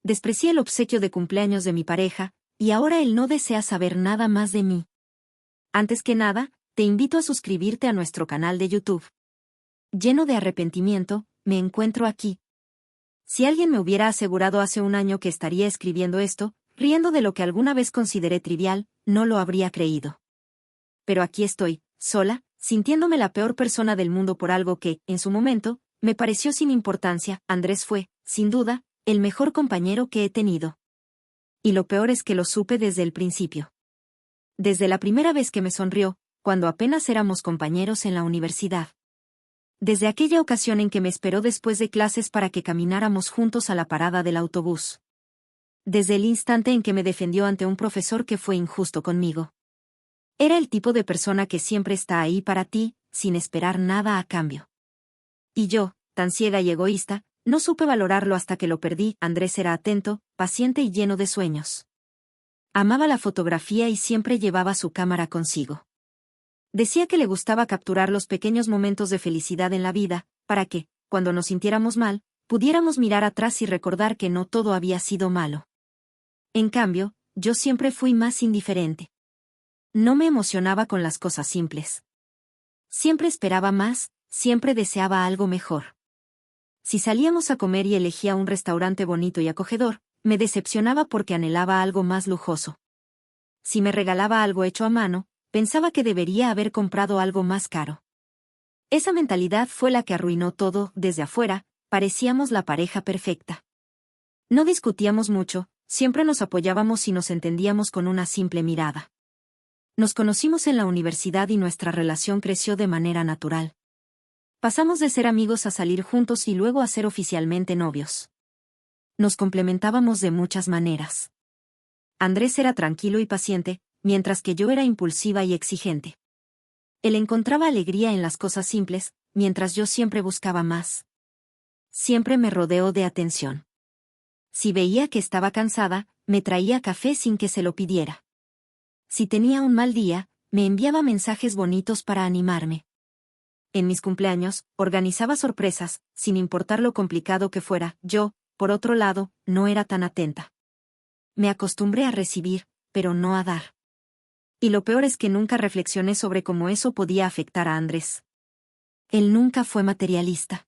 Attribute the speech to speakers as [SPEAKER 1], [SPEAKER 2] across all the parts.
[SPEAKER 1] desprecié el obsequio de cumpleaños de mi pareja, y ahora él no desea saber nada más de mí. Antes que nada, te invito a suscribirte a nuestro canal de YouTube. Lleno de arrepentimiento, me encuentro aquí. Si alguien me hubiera asegurado hace un año que estaría escribiendo esto, riendo de lo que alguna vez consideré trivial, no lo habría creído. Pero aquí estoy, sola, sintiéndome la peor persona del mundo por algo que, en su momento, me pareció sin importancia. Andrés fue, sin duda, el mejor compañero que he tenido. Y lo peor es que lo supe desde el principio. Desde la primera vez que me sonrió, cuando apenas éramos compañeros en la universidad. Desde aquella ocasión en que me esperó después de clases para que camináramos juntos a la parada del autobús. Desde el instante en que me defendió ante un profesor que fue injusto conmigo. Era el tipo de persona que siempre está ahí para ti, sin esperar nada a cambio. Y yo, tan ciega y egoísta, no supe valorarlo hasta que lo perdí. Andrés era atento, paciente y lleno de sueños. Amaba la fotografía y siempre llevaba su cámara consigo. Decía que le gustaba capturar los pequeños momentos de felicidad en la vida, para que, cuando nos sintiéramos mal, pudiéramos mirar atrás y recordar que no todo había sido malo. En cambio, yo siempre fui más indiferente. No me emocionaba con las cosas simples. Siempre esperaba más, siempre deseaba algo mejor. Si salíamos a comer y elegía un restaurante bonito y acogedor, me decepcionaba porque anhelaba algo más lujoso. Si me regalaba algo hecho a mano, pensaba que debería haber comprado algo más caro. Esa mentalidad fue la que arruinó todo. Desde afuera, parecíamos la pareja perfecta. No discutíamos mucho, siempre nos apoyábamos y nos entendíamos con una simple mirada. Nos conocimos en la universidad y nuestra relación creció de manera natural. Pasamos de ser amigos a salir juntos y luego a ser oficialmente novios. Nos complementábamos de muchas maneras. Andrés era tranquilo y paciente, mientras que yo era impulsiva y exigente. Él encontraba alegría en las cosas simples, mientras yo siempre buscaba más. Siempre me rodeó de atención. Si veía que estaba cansada, me traía café sin que se lo pidiera. Si tenía un mal día, me enviaba mensajes bonitos para animarme. En mis cumpleaños, organizaba sorpresas, sin importar lo complicado que fuera. Yo, por otro lado, no era tan atenta. Me acostumbré a recibir, pero no a dar. Y lo peor es que nunca reflexioné sobre cómo eso podía afectar a Andrés. Él nunca fue materialista.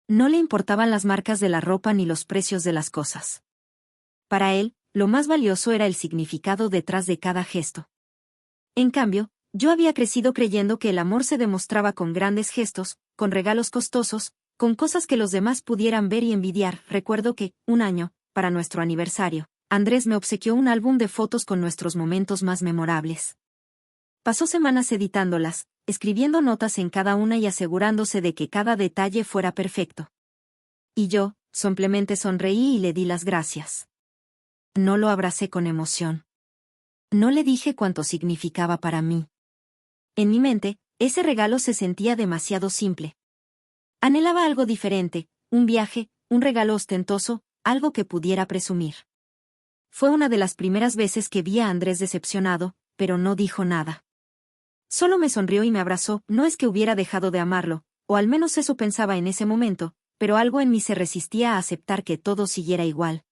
[SPEAKER 1] No le importaban las marcas de la ropa ni los precios de las cosas. Para él, lo más valioso era el significado detrás de cada gesto. En cambio, yo había crecido creyendo que el amor se demostraba con grandes gestos, con regalos costosos, con cosas que los demás pudieran ver y envidiar. Recuerdo que, un año, para nuestro aniversario, Andrés me obsequió un álbum de fotos con nuestros momentos más memorables. Pasó semanas editándolas, escribiendo notas en cada una y asegurándose de que cada detalle fuera perfecto. Y yo, simplemente sonreí y le di las gracias. No lo abracé con emoción. No le dije cuánto significaba para mí. En mi mente, ese regalo se sentía demasiado simple. Anhelaba algo diferente, un viaje, un regalo ostentoso, algo que pudiera presumir. Fue una de las primeras veces que vi a Andrés decepcionado, pero no dijo nada. Solo me sonrió y me abrazó. No es que hubiera dejado de amarlo, o al menos eso pensaba en ese momento, pero algo en mí se resistía a aceptar que todo siguiera igual.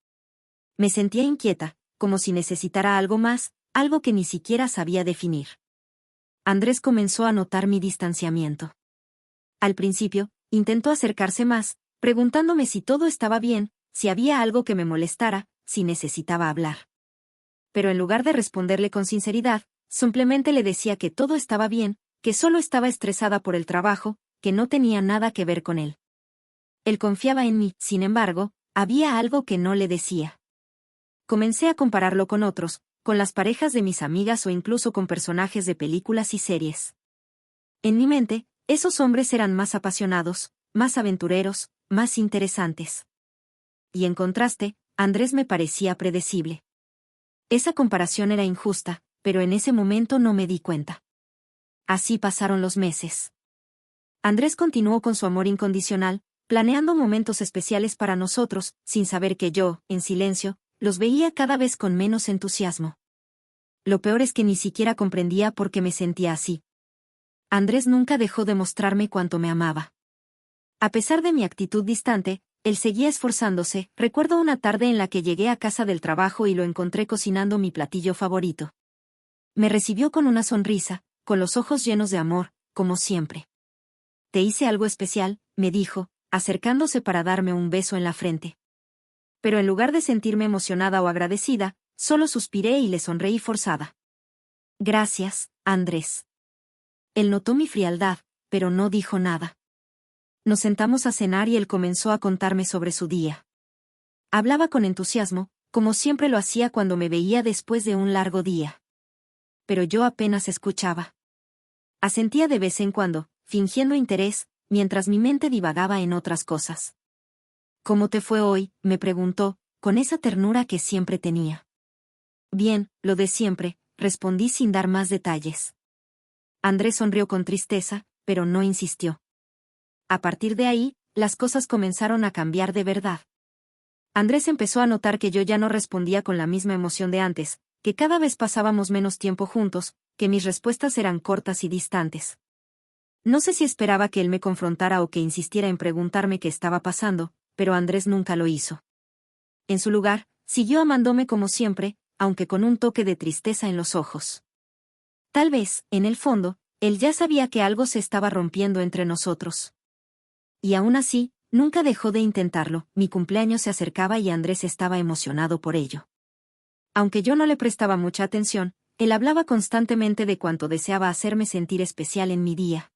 [SPEAKER 1] Me sentía inquieta, como si necesitara algo más, algo que ni siquiera sabía definir. Andrés comenzó a notar mi distanciamiento. Al principio, intentó acercarse más, preguntándome si todo estaba bien, si había algo que me molestara, si necesitaba hablar. Pero en lugar de responderle con sinceridad, simplemente le decía que todo estaba bien, que solo estaba estresada por el trabajo, que no tenía nada que ver con él. Él confiaba en mí, sin embargo, había algo que no le decía. Comencé a compararlo con otros, con las parejas de mis amigas o incluso con personajes de películas y series. En mi mente, esos hombres eran más apasionados, más aventureros, más interesantes. Y en contraste, Andrés me parecía predecible. Esa comparación era injusta, pero en ese momento no me di cuenta. Así pasaron los meses. Andrés continuó con su amor incondicional, planeando momentos especiales para nosotros, sin saber que yo, en silencio, los veía cada vez con menos entusiasmo. Lo peor es que ni siquiera comprendía por qué me sentía así. Andrés nunca dejó de mostrarme cuánto me amaba. A pesar de mi actitud distante, Él seguía esforzándose. Recuerdo una tarde en la que llegué a casa del trabajo y lo encontré cocinando mi platillo favorito. Me recibió con una sonrisa, con los ojos llenos de amor, como siempre. «Te hice algo especial», me dijo, acercándose para darme un beso en la frente. Pero en lugar de sentirme emocionada o agradecida, solo suspiré y le sonreí forzada. «Gracias, Andrés». Él notó mi frialdad, pero no dijo nada. Nos sentamos a cenar y él comenzó a contarme sobre su día. Hablaba con entusiasmo, como siempre lo hacía cuando me veía después de un largo día. Pero yo apenas escuchaba. Asentía de vez en cuando, fingiendo interés, mientras mi mente divagaba en otras cosas. «¿Cómo te fue hoy?», me preguntó, con esa ternura que siempre tenía. «Bien, lo de siempre», respondí sin dar más detalles. Andrés sonrió con tristeza, pero no insistió. A partir de ahí, las cosas comenzaron a cambiar de verdad. Andrés empezó a notar que yo ya no respondía con la misma emoción de antes, que cada vez pasábamos menos tiempo juntos, que mis respuestas eran cortas y distantes. No sé si esperaba que él me confrontara o que insistiera en preguntarme qué estaba pasando, pero Andrés nunca lo hizo. En su lugar, siguió amándome como siempre, aunque con un toque de tristeza en los ojos. Tal vez, en el fondo, él ya sabía que algo se estaba rompiendo entre nosotros. Y aún así, nunca dejó de intentarlo. Mi cumpleaños se acercaba y Andrés estaba emocionado por ello. Aunque yo no le prestaba mucha atención, él hablaba constantemente de cuánto deseaba hacerme sentir especial en mi día.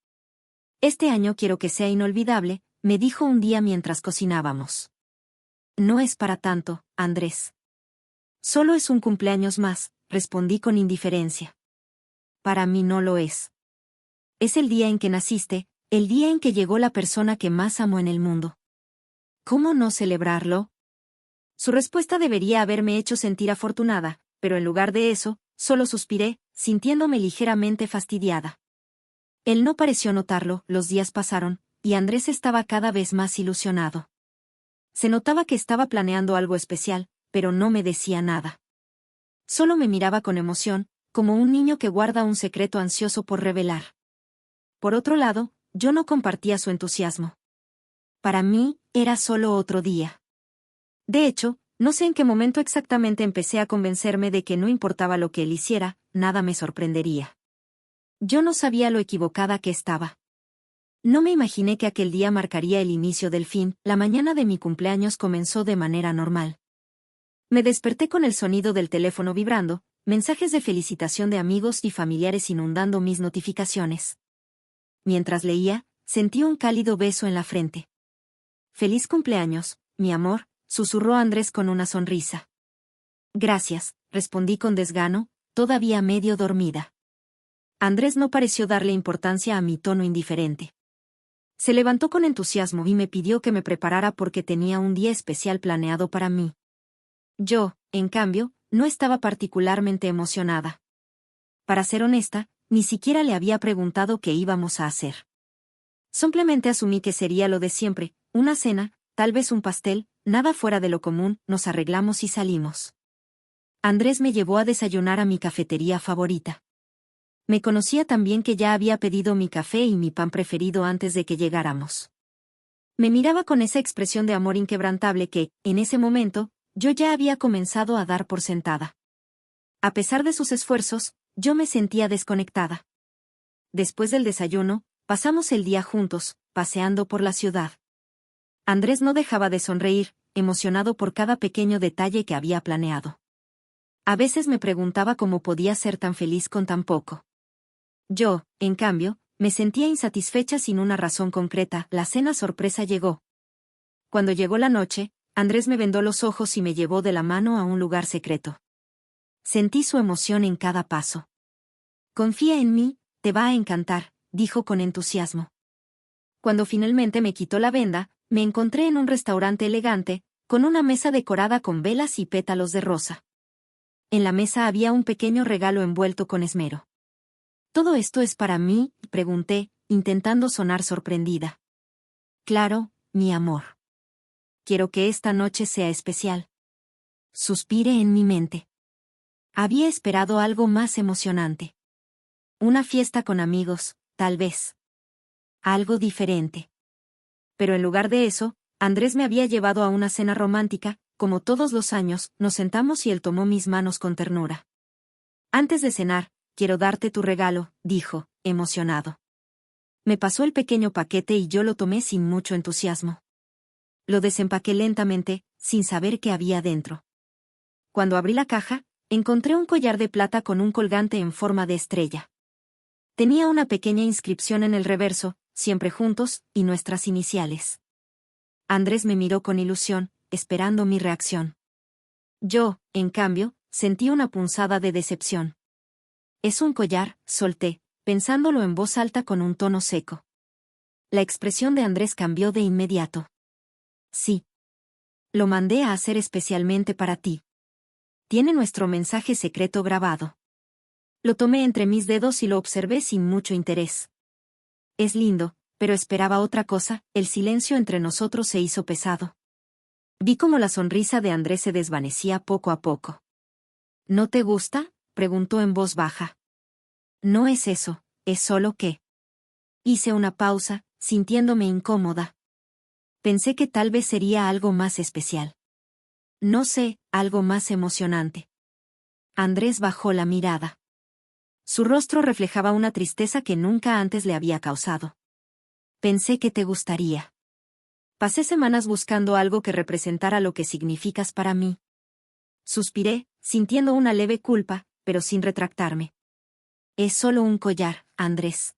[SPEAKER 1] «Este año quiero que sea inolvidable», me dijo un día mientras cocinábamos. «No es para tanto, Andrés». «Solo es un cumpleaños más», respondí con indiferencia. «Para mí no lo es. Es el día en que naciste, el día en que llegó la persona que más amo en el mundo. ¿Cómo no celebrarlo?». Su respuesta debería haberme hecho sentir afortunada, pero en lugar de eso, solo suspiré, sintiéndome ligeramente fastidiada. Él no pareció notarlo. Los días pasaron, y Andrés estaba cada vez más ilusionado. Se notaba que estaba planeando algo especial, pero no me decía nada. Solo me miraba con emoción, como un niño que guarda un secreto ansioso por revelar. Por otro lado, yo no compartía su entusiasmo. Para mí, era solo otro día. De hecho, no sé en qué momento exactamente empecé a convencerme de que no importaba lo que él hiciera, nada me sorprendería. Yo no sabía lo equivocada que estaba. No me imaginé que aquel día marcaría el inicio del fin. La mañana de mi cumpleaños comenzó de manera normal. Me desperté con el sonido del teléfono vibrando, mensajes de felicitación de amigos y familiares inundando mis notificaciones. Mientras leía, sentí un cálido beso en la frente. «Feliz cumpleaños, mi amor», susurró Andrés con una sonrisa. «Gracias», respondí con desgano, todavía medio dormida. Andrés no pareció darle importancia a mi tono indiferente. Se levantó con entusiasmo y me pidió que me preparara porque tenía un día especial planeado para mí. Yo, en cambio, no estaba particularmente emocionada. Para ser honesta, ni siquiera le había preguntado qué íbamos a hacer. Simplemente asumí que sería lo de siempre, una cena, tal vez un pastel, nada fuera de lo común. Nos arreglamos y salimos. Andrés me llevó a desayunar a mi cafetería favorita. Me conocía tan bien que ya había pedido mi café y mi pan preferido antes de que llegáramos. Me miraba con esa expresión de amor inquebrantable que, en ese momento, yo ya había comenzado a dar por sentada. A pesar de sus esfuerzos, yo me sentía desconectada. Después del desayuno, pasamos el día juntos, paseando por la ciudad. Andrés no dejaba de sonreír, emocionado por cada pequeño detalle que había planeado. A veces me preguntaba cómo podía ser tan feliz con tan poco. Yo, en cambio, me sentía insatisfecha sin una razón concreta. La cena sorpresa llegó. Cuando llegó la noche, Andrés me vendó los ojos y me llevó de la mano a un lugar secreto. Sentí su emoción en cada paso. «Confía en mí, te va a encantar», dijo con entusiasmo. Cuando finalmente me quitó la venda, me encontré en un restaurante elegante, con una mesa decorada con velas y pétalos de rosa. En la mesa había un pequeño regalo envuelto con esmero. «¿Todo esto es para mí?», pregunté, intentando sonar sorprendida. «Claro, mi amor. Quiero que esta noche sea especial». Suspiré en mi mente. Había esperado algo más emocionante. Una fiesta con amigos, tal vez. Algo diferente. Pero en lugar de eso, Andrés me había llevado a una cena romántica, como todos los años, nos sentamos y él tomó mis manos con ternura. Antes de cenar, quiero darte tu regalo, dijo, emocionado. Me pasó el pequeño paquete y yo lo tomé sin mucho entusiasmo. Lo desempaqué lentamente, sin saber qué había dentro. Cuando abrí la caja, encontré un collar de plata con un colgante en forma de estrella. Tenía una pequeña inscripción en el reverso, siempre juntos, y nuestras iniciales. Andrés me miró con ilusión, esperando mi reacción. Yo, en cambio, sentí una punzada de decepción. Es un collar, solté, pensándolo en voz alta con un tono seco. La expresión de Andrés cambió de inmediato. Sí. Lo mandé a hacer especialmente para ti. Tiene nuestro mensaje secreto grabado. Lo tomé entre mis dedos y lo observé sin mucho interés. Es lindo, pero esperaba otra cosa, el silencio entre nosotros se hizo pesado. Vi cómo la sonrisa de Andrés se desvanecía poco a poco. ¿No te gusta?, preguntó en voz baja. No es eso, es solo que... Hice una pausa, sintiéndome incómoda. Pensé que tal vez sería algo más especial. No sé, algo más emocionante. Andrés bajó la mirada. Su rostro reflejaba una tristeza que nunca antes le había causado. Pensé que te gustaría. Pasé semanas buscando algo que representara lo que significas para mí. Suspiré, sintiendo una leve culpa, pero sin retractarme. Es solo un collar, Andrés.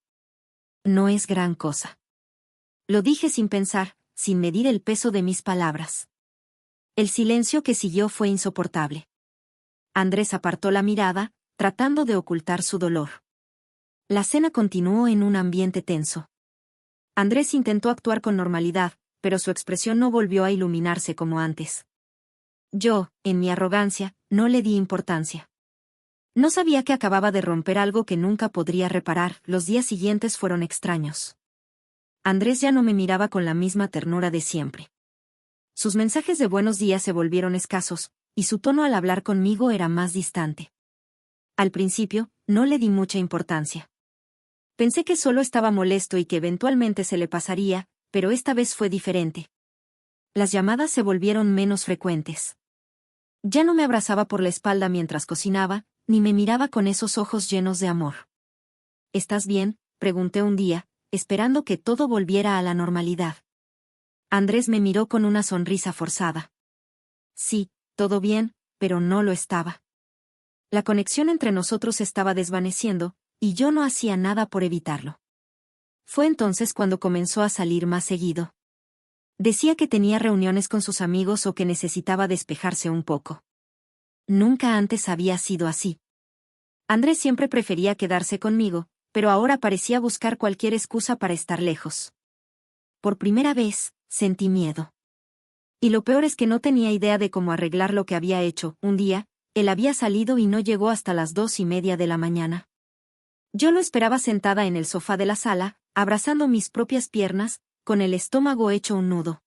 [SPEAKER 1] No es gran cosa. Lo dije sin pensar, sin medir el peso de mis palabras. El silencio que siguió fue insoportable. Andrés apartó la mirada, tratando de ocultar su dolor. La cena continuó en un ambiente tenso. Andrés intentó actuar con normalidad, pero su expresión no volvió a iluminarse como antes. Yo, en mi arrogancia, no le di importancia. No sabía que acababa de romper algo que nunca podría reparar. Los días siguientes fueron extraños. Andrés ya no me miraba con la misma ternura de siempre. Sus mensajes de buenos días se volvieron escasos, y su tono al hablar conmigo era más distante. Al principio, no le di mucha importancia. Pensé que solo estaba molesto y que eventualmente se le pasaría, pero esta vez fue diferente. Las llamadas se volvieron menos frecuentes. Ya no me abrazaba por la espalda mientras cocinaba, ni me miraba con esos ojos llenos de amor. ¿Estás bien?, pregunté un día, esperando que todo volviera a la normalidad. Andrés me miró con una sonrisa forzada. Sí, todo bien, pero no lo estaba. La conexión entre nosotros estaba desvaneciendo, y yo no hacía nada por evitarlo. Fue entonces cuando comenzó a salir más seguido. Decía que tenía reuniones con sus amigos o que necesitaba despejarse un poco. Nunca antes había sido así. Andrés siempre prefería quedarse conmigo, pero ahora parecía buscar cualquier excusa para estar lejos. Por primera vez, sentí miedo. Y lo peor es que no tenía idea de cómo arreglar lo que había hecho. Un día, él había salido y no llegó hasta las 2:30 de la mañana. Yo lo esperaba sentada en el sofá de la sala, abrazando mis propias piernas, con el estómago hecho un nudo.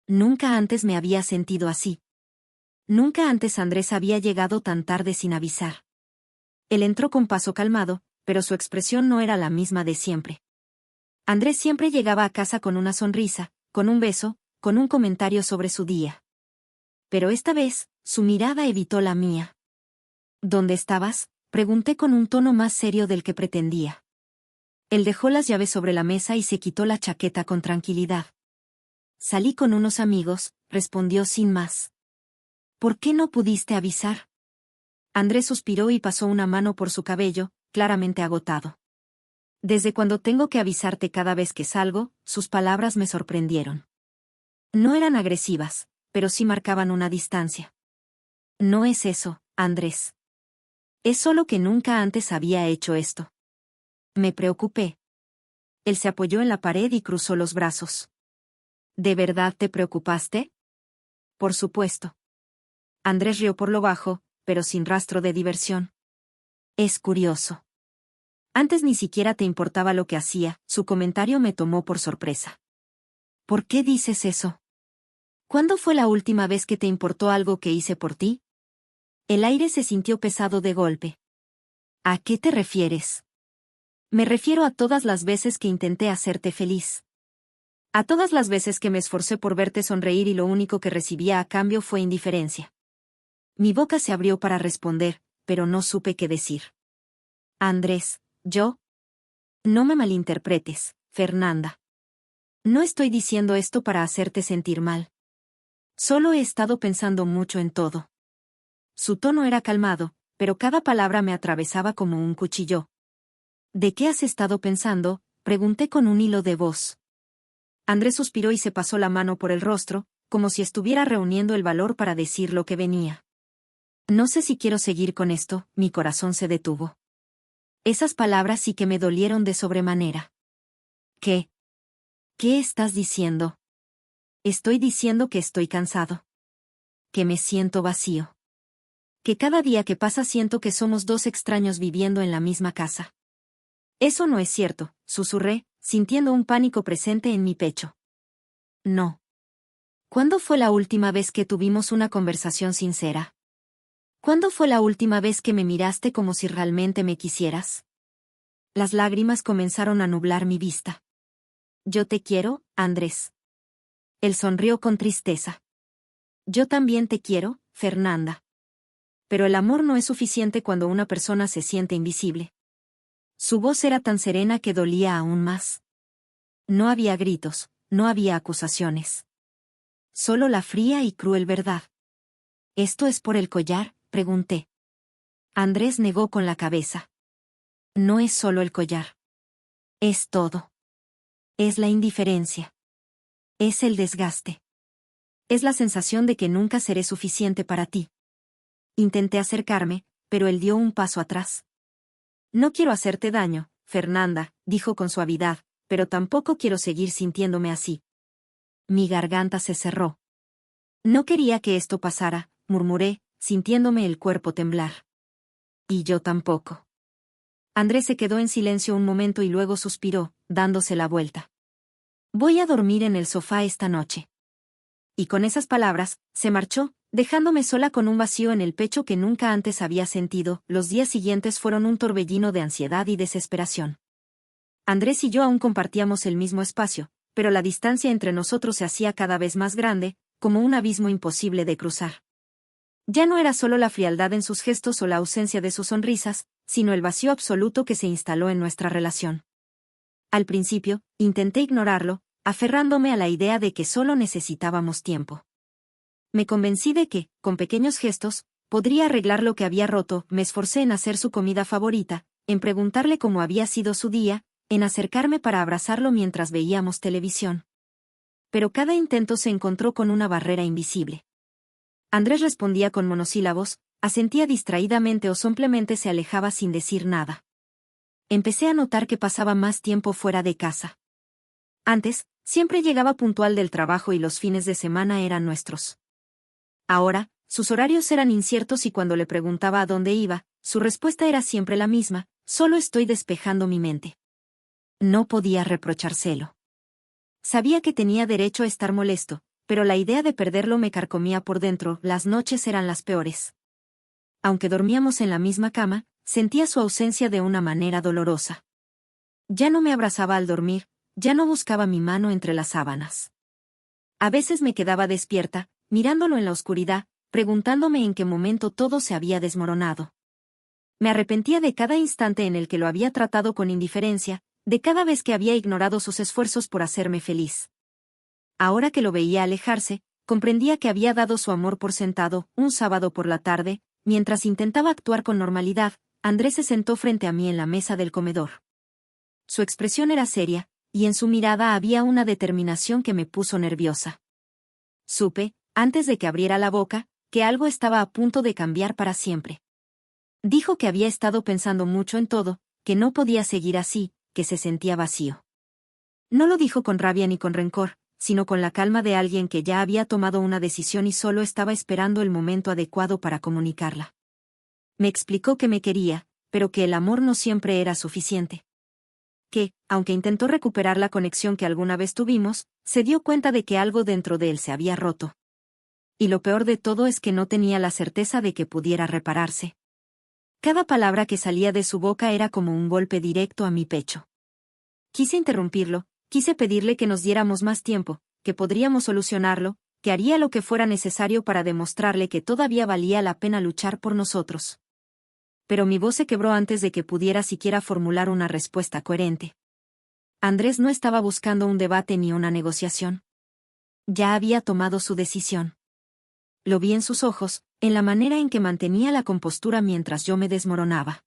[SPEAKER 1] Nunca antes me había sentido así. Nunca antes Andrés había llegado tan tarde sin avisar. Él entró con paso calmado, pero su expresión no era la misma de siempre. Andrés siempre llegaba a casa con una sonrisa, con un beso, con un comentario sobre su día. Pero esta vez, su mirada evitó la mía. ¿Dónde estabas?, pregunté con un tono más serio del que pretendía. Él dejó las llaves sobre la mesa y se quitó la chaqueta con tranquilidad. Salí con unos amigos, respondió sin más. ¿Por qué no pudiste avisar? Andrés suspiró y pasó una mano por su cabello, claramente agotado. Desde cuando tengo que avisarte cada vez que salgo, sus palabras me sorprendieron. No eran agresivas, pero sí marcaban una distancia. No es eso, Andrés. Es solo que nunca antes había hecho esto. Me preocupé. Él se apoyó en la pared y cruzó los brazos. ¿De verdad te preocupaste? Por supuesto. Andrés rió por lo bajo, pero sin rastro de diversión. Es curioso. Antes ni siquiera te importaba lo que hacía, su comentario me tomó por sorpresa. ¿Por qué dices eso? ¿Cuándo fue la última vez que te importó algo que hice por ti? El aire se sintió pesado de golpe. ¿A qué te refieres? Me refiero a todas las veces que intenté hacerte feliz. A todas las veces que me esforcé por verte sonreír y lo único que recibía a cambio fue indiferencia. Mi boca se abrió para responder, pero no supe qué decir. Andrés, yo. No me malinterpretes, Fernanda. No estoy diciendo esto para hacerte sentir mal. Solo he estado pensando mucho en todo. Su tono era calmado, pero cada palabra me atravesaba como un cuchillo. ¿De qué has estado pensando?, pregunté con un hilo de voz. Andrés suspiró y se pasó la mano por el rostro, como si estuviera reuniendo el valor para decir lo que venía. No sé si quiero seguir con esto, mi corazón se detuvo. Esas palabras sí que me dolieron de sobremanera. ¿Qué? ¿Qué estás diciendo? Estoy diciendo que estoy cansado. Que me siento vacío. Que cada día que pasa siento que somos dos extraños viviendo en la misma casa. Eso no es cierto, susurré, sintiendo un pánico presente en mi pecho. No. ¿Cuándo fue la última vez que tuvimos una conversación sincera? ¿Cuándo fue la última vez que me miraste como si realmente me quisieras? Las lágrimas comenzaron a nublar mi vista. Yo te quiero, Andrés. Él sonrió con tristeza. Yo también te quiero, Fernanda. Pero el amor no es suficiente cuando una persona se siente invisible. Su voz era tan serena que dolía aún más. No había gritos, no había acusaciones. Solo la fría y cruel verdad. ¿Esto es por el collar?, pregunté. Andrés negó con la cabeza. No es solo el collar. Es todo. Es la indiferencia. Es el desgaste. Es la sensación de que nunca seré suficiente para ti. Intenté acercarme, pero él dio un paso atrás. No quiero hacerte daño, Fernanda, dijo con suavidad, pero tampoco quiero seguir sintiéndome así. Mi garganta se cerró. No quería que esto pasara, murmuré, sintiéndome el cuerpo temblar. Y yo tampoco. Andrés se quedó en silencio un momento y luego suspiró, dándose la vuelta. Voy a dormir en el sofá esta noche. Y con esas palabras, se marchó, dejándome sola con un vacío en el pecho que nunca antes había sentido. Los días siguientes fueron un torbellino de ansiedad y desesperación. Andrés y yo aún compartíamos el mismo espacio, pero la distancia entre nosotros se hacía cada vez más grande, como un abismo imposible de cruzar. Ya no era solo la frialdad en sus gestos o la ausencia de sus sonrisas, sino el vacío absoluto que se instaló en nuestra relación. Al principio, intenté ignorarlo, aferrándome a la idea de que solo necesitábamos tiempo. Me convencí de que, con pequeños gestos, podría arreglar lo que había roto. Me esforcé en hacer su comida favorita, en preguntarle cómo había sido su día, en acercarme para abrazarlo mientras veíamos televisión. Pero cada intento se encontró con una barrera invisible. Andrés respondía con monosílabos, asentía distraídamente o simplemente se alejaba sin decir nada. Empecé a notar que pasaba más tiempo fuera de casa. Antes, siempre llegaba puntual del trabajo y los fines de semana eran nuestros. Ahora, sus horarios eran inciertos y cuando le preguntaba a dónde iba, su respuesta era siempre la misma: solo estoy despejando mi mente. No podía reprochárselo. Sabía que tenía derecho a estar molesto, pero la idea de perderlo me carcomía por dentro. Las noches eran las peores. Aunque dormíamos en la misma cama, sentía su ausencia de una manera dolorosa. Ya no me abrazaba al dormir, ya no buscaba mi mano entre las sábanas. A veces me quedaba despierta, mirándolo en la oscuridad, preguntándome en qué momento todo se había desmoronado. Me arrepentía de cada instante en el que lo había tratado con indiferencia, de cada vez que había ignorado sus esfuerzos por hacerme feliz. Ahora que lo veía alejarse, comprendía que había dado su amor por sentado. Un sábado por la tarde, mientras intentaba actuar con normalidad, Andrés se sentó frente a mí en la mesa del comedor. Su expresión era seria, y en su mirada había una determinación que me puso nerviosa. Supe, antes de que abriera la boca, que algo estaba a punto de cambiar para siempre. Dijo que había estado pensando mucho en todo, que no podía seguir así, que se sentía vacío. No lo dijo con rabia ni con rencor, sino con la calma de alguien que ya había tomado una decisión y solo estaba esperando el momento adecuado para comunicarla. Me explicó que me quería, pero que el amor no siempre era suficiente. Que, aunque intentó recuperar la conexión que alguna vez tuvimos, se dio cuenta de que algo dentro de él se había roto. Y lo peor de todo es que no tenía la certeza de que pudiera repararse. Cada palabra que salía de su boca era como un golpe directo a mi pecho. Quise interrumpirlo, Quise pedirle que nos diéramos más tiempo, que podríamos solucionarlo, que haría lo que fuera necesario para demostrarle que todavía valía la pena luchar por nosotros. Pero mi voz se quebró antes de que pudiera siquiera formular una respuesta coherente. Andrés no estaba buscando un debate ni una negociación. Ya había tomado su decisión. Lo vi en sus ojos, en la manera en que mantenía la compostura mientras yo me desmoronaba.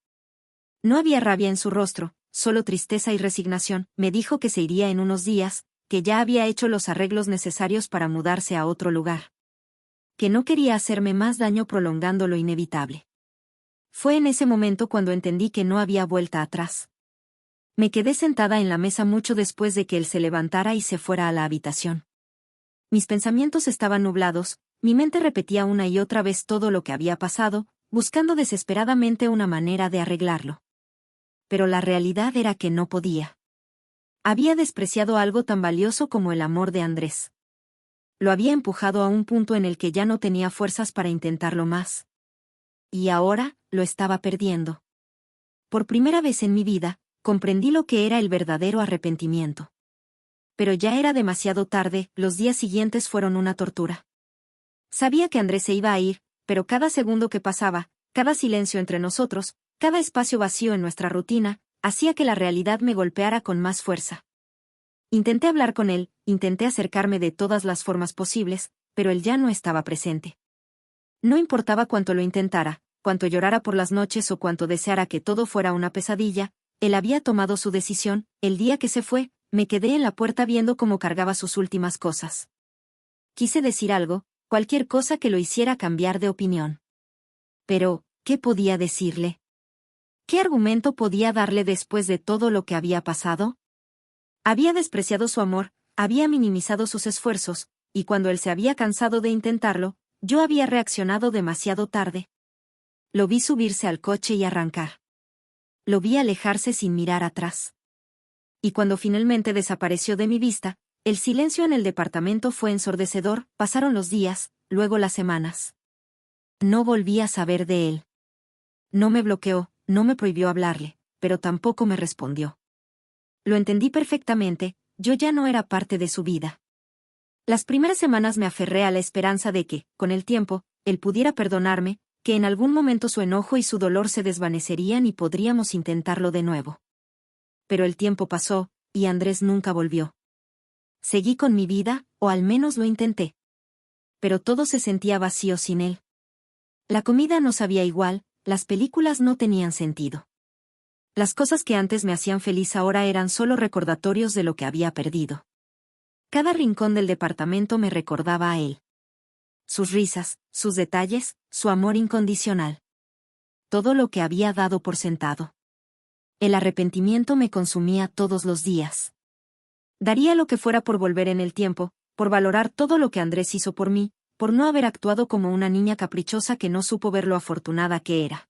[SPEAKER 1] No había rabia en su rostro, solo tristeza y resignación. Me dijo que se iría en unos días, que ya había hecho los arreglos necesarios para mudarse a otro lugar. Que no quería hacerme más daño prolongando lo inevitable. Fue en ese momento cuando entendí que no había vuelta atrás. Me quedé sentada en la mesa mucho después de que él se levantara y se fuera a la habitación. Mis pensamientos estaban nublados, mi mente repetía una y otra vez todo lo que había pasado, buscando desesperadamente una manera de arreglarlo. Pero la realidad era que no podía. Había despreciado algo tan valioso como el amor de Andrés. Lo había empujado a un punto en el que ya no tenía fuerzas para intentarlo más. Y ahora, lo estaba perdiendo. Por primera vez en mi vida, comprendí lo que era el verdadero arrepentimiento. Pero ya era demasiado tarde, los días siguientes fueron una tortura. Sabía que Andrés se iba a ir, pero cada segundo que pasaba, cada silencio entre nosotros, cada espacio vacío en nuestra rutina, hacía que la realidad me golpeara con más fuerza. Intenté hablar con él, intenté acercarme de todas las formas posibles, pero él ya no estaba presente. No importaba cuánto lo intentara, cuánto llorara por las noches o cuánto deseara que todo fuera una pesadilla, él había tomado su decisión. El día que se fue, me quedé en la puerta viendo cómo cargaba sus últimas cosas. Quise decir algo, cualquier cosa que lo hiciera cambiar de opinión. Pero, ¿qué podía decirle? ¿Qué argumento podía darle después de todo lo que había pasado? Había despreciado su amor, había minimizado sus esfuerzos, y cuando él se había cansado de intentarlo, yo había reaccionado demasiado tarde. Lo vi subirse al coche y arrancar. Lo vi alejarse sin mirar atrás. Y cuando finalmente desapareció de mi vista, el silencio en el departamento fue ensordecedor. Pasaron los días, luego las semanas. No volví a saber de él. No me bloqueó, no me prohibió hablarle, pero tampoco me respondió. Lo entendí perfectamente, yo ya no era parte de su vida. Las primeras semanas me aferré a la esperanza de que, con el tiempo, él pudiera perdonarme, que en algún momento su enojo y su dolor se desvanecerían y podríamos intentarlo de nuevo. Pero el tiempo pasó, y Andrés nunca volvió. Seguí con mi vida, o al menos lo intenté. Pero todo se sentía vacío sin él. La comida no sabía igual, las películas no tenían sentido. Las cosas que antes me hacían feliz ahora eran solo recordatorios de lo que había perdido. Cada rincón del departamento me recordaba a él. Sus risas, sus detalles, su amor incondicional. Todo lo que había dado por sentado. El arrepentimiento me consumía todos los días. Daría lo que fuera por volver en el tiempo, por valorar todo lo que Andrés hizo por mí, por no haber actuado como una niña caprichosa que no supo ver lo afortunada que era.